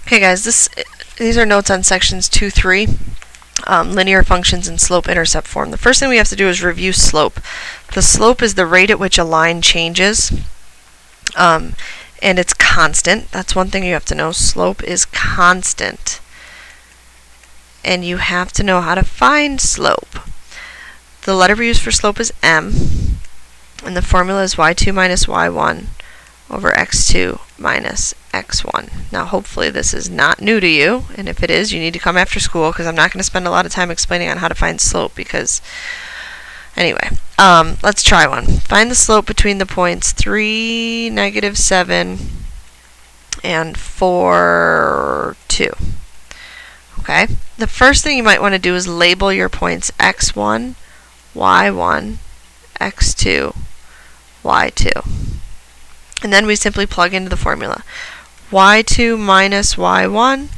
Okay guys, these are notes on sections 2, 3, linear functions in slope-intercept form. The first thing we have to do is review slope. The slope is the rate at which a line changes, and it's constant. That's one thing you have to know. Slope is constant. And you have to know how to find slope. The letter we use for slope is m, and the formula is y2 minus y1 over x2 minus x1. Now hopefully this is not new to you, and if it is, you need to come after school because I'm not going to spend a lot of time explaining on how to find slope because anyway, let's try one. Find the slope between the points 3, -7 and 4, 2. Okay, the first thing you might want to do is label your points x1, y1, x2, y2. And then we simply plug into the formula. y2 minus y1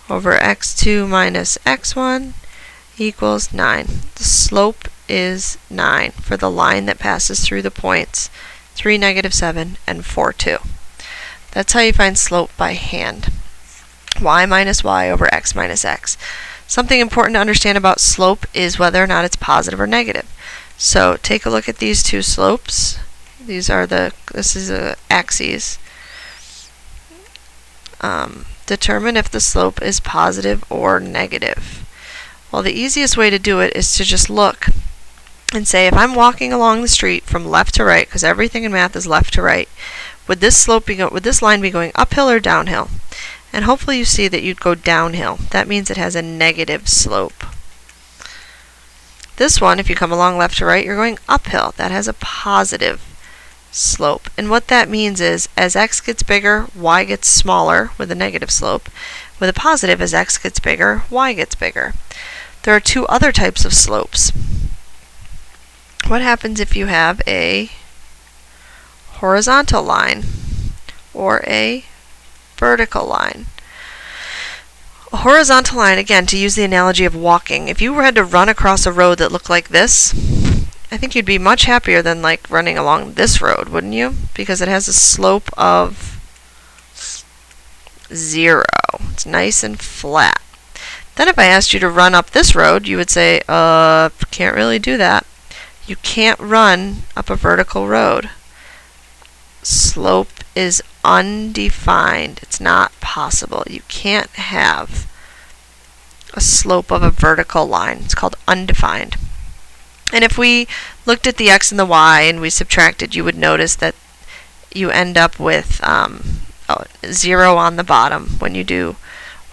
over x2 minus x1 equals 9. The slope is 9 for the line that passes through the points 3, -7 and 4, 2. That's how you find slope by hand. Y minus y over x minus x. Something important to understand about slope is whether or not it's positive or negative. So take a look at these two slopes. This is axes. Determine if the slope is positive or negative. Well, the easiest way to do it is to just look and say, if I'm walking along the street from left to right, because everything in math is left to right, would this line be going uphill or downhill? And hopefully you see that you'd go downhill. That means it has a negative slope. This one, if you come along left to right, you're going uphill. That has a positive slope. And what that means is, as x gets bigger, y gets smaller with a negative slope. With a positive, as x gets bigger, y gets bigger. There are two other types of slopes. What happens if you have a horizontal line or a vertical line? A horizontal line, again, to use the analogy of walking, if you had to run across a road that looked like this, I think you'd be much happier than like running along this road, wouldn't you? Because it has a slope of 0. It's nice and flat. Then if I asked you to run up this road, you would say, can't really do that. You can't run up a vertical road. Slope is undefined. It's not possible. You can't have a slope of a vertical line. It's called undefined. And if we looked at the x and the y and we subtracted, you would notice that you end up with 0 on the bottom. When you do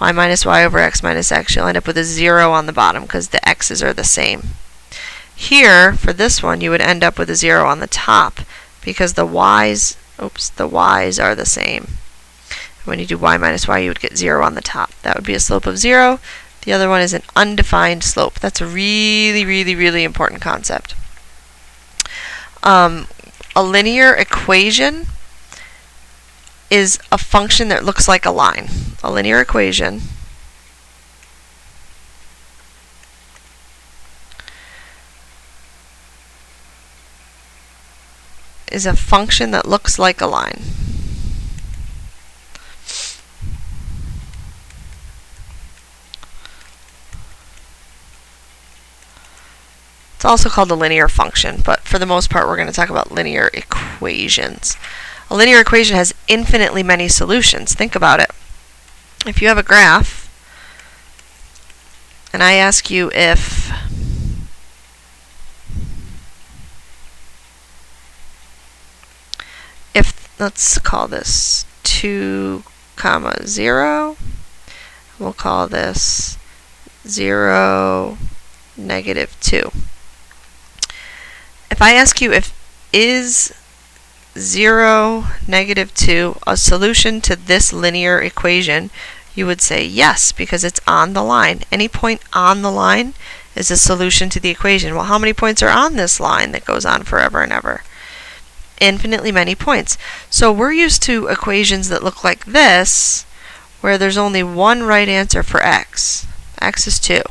y minus y over x minus x, you'll end up with a 0 on the bottom because the x's are the same. Here, for this one, you would end up with a 0 on the top because the y's are the same. When you do y minus y, you would get 0 on the top. That would be a slope of 0. The other one is an undefined slope. That's a really, really, really important concept. A linear equation is a function that looks like a line. A linear equation is a function that looks like a line. It's also called a linear function, but for the most part we're going to talk about linear equations. A linear equation has infinitely many solutions. Think about it. If you have a graph, and I ask you if let's call this 2, 0, we'll call this 0, -2. If I ask you if is 0, -2 a solution to this linear equation, you would say yes, because it's on the line. Any point on the line is a solution to the equation. Well, how many points are on this line that goes on forever and ever? Infinitely many points. So we're used to equations that look like this, where there's only one right answer for x. X is 2.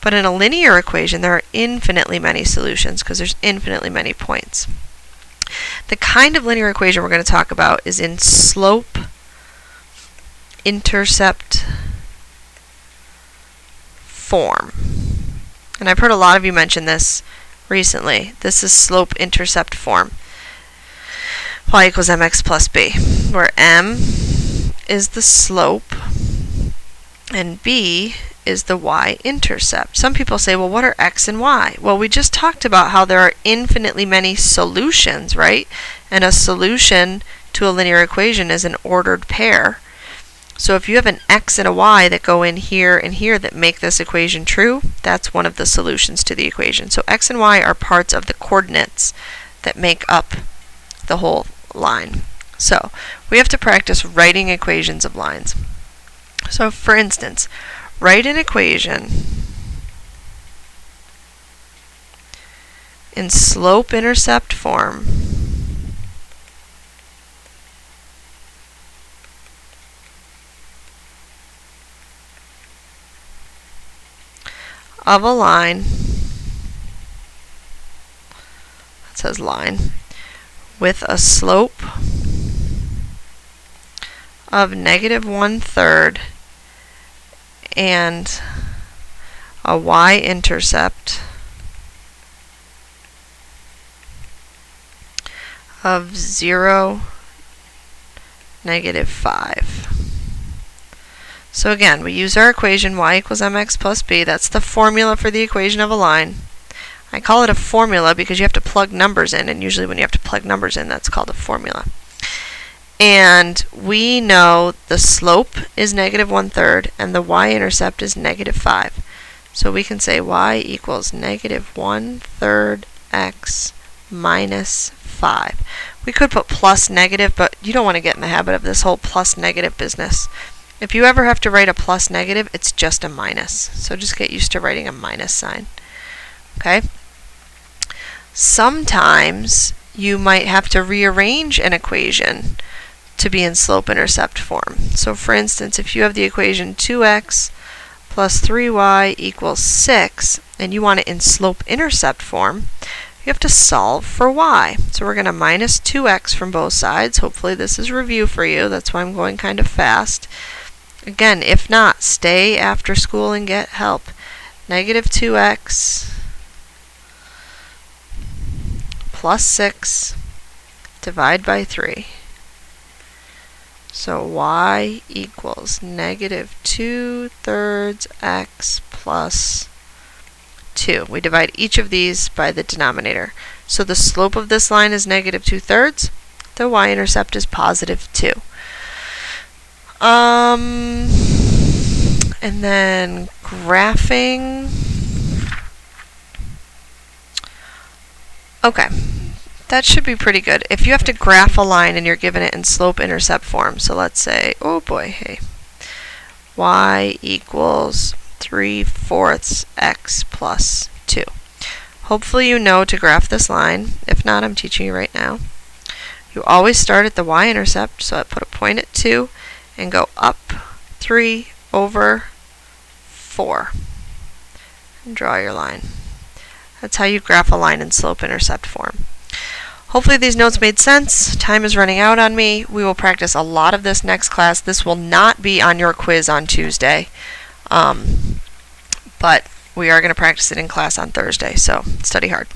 But in a linear equation, there are infinitely many solutions because there's infinitely many points. The kind of linear equation we're going to talk about is in slope y-intercept form. And I've heard a lot of you mention this recently. This is slope-intercept form. Y equals mx plus b, where m is the slope and b is the y-intercept. Some people say, well, what are x and y? Well, we just talked about how there are infinitely many solutions, right? And a solution to a linear equation is an ordered pair. So if you have an x and a y that go in here and here that make this equation true, that's one of the solutions to the equation. So x and y are parts of the coordinates that make up the whole line. So we have to practice writing equations of lines. So for instance, write an equation in slope-intercept form of a line, that says line, with a slope of -1/3 and a y-intercept of 0, -5. So again, we use our equation y equals mx plus b. That's the formula for the equation of a line. I call it a formula because you have to plug numbers in, and usually when you have to plug numbers in, that's called a formula. And we know the slope is -1/3 and the y-intercept is -5. So we can say y equals -1/3 x minus 5. We could put plus negative, but you don't want to get in the habit of this whole plus negative business. If you ever have to write a plus negative, it's just a minus. So just get used to writing a minus sign. Okay? Sometimes you might have to rearrange an equation to be in slope-intercept form. So for instance, if you have the equation 2x plus 3y equals 6, and you want it in slope-intercept form, you have to solve for y. So we're going to minus 2x from both sides. Hopefully this is review for you. That's why I'm going kind of fast. Again, if not, stay after school and get help. -2x plus 6 divide by 3. So y equals -2/3 x plus 2. We divide each of these by the denominator. So the slope of this line is -2/3. The y-intercept is +2. And then graphing. Okay, that should be pretty good. If you have to graph a line and you're given it in slope-intercept form, so let's say, oh boy, hey, y equals 3/4 x plus 2. Hopefully you know to graph this line. If not, I'm teaching you right now. You always start at the y-intercept, so I put a point at 2 and go up 3 over 4 and draw your line. That's how you graph a line in slope-intercept form. Hopefully these notes made sense. Time is running out on me. We will practice a lot of this next class. This will not be on your quiz on Tuesday, but we are going to practice it in class on Thursday, so study hard.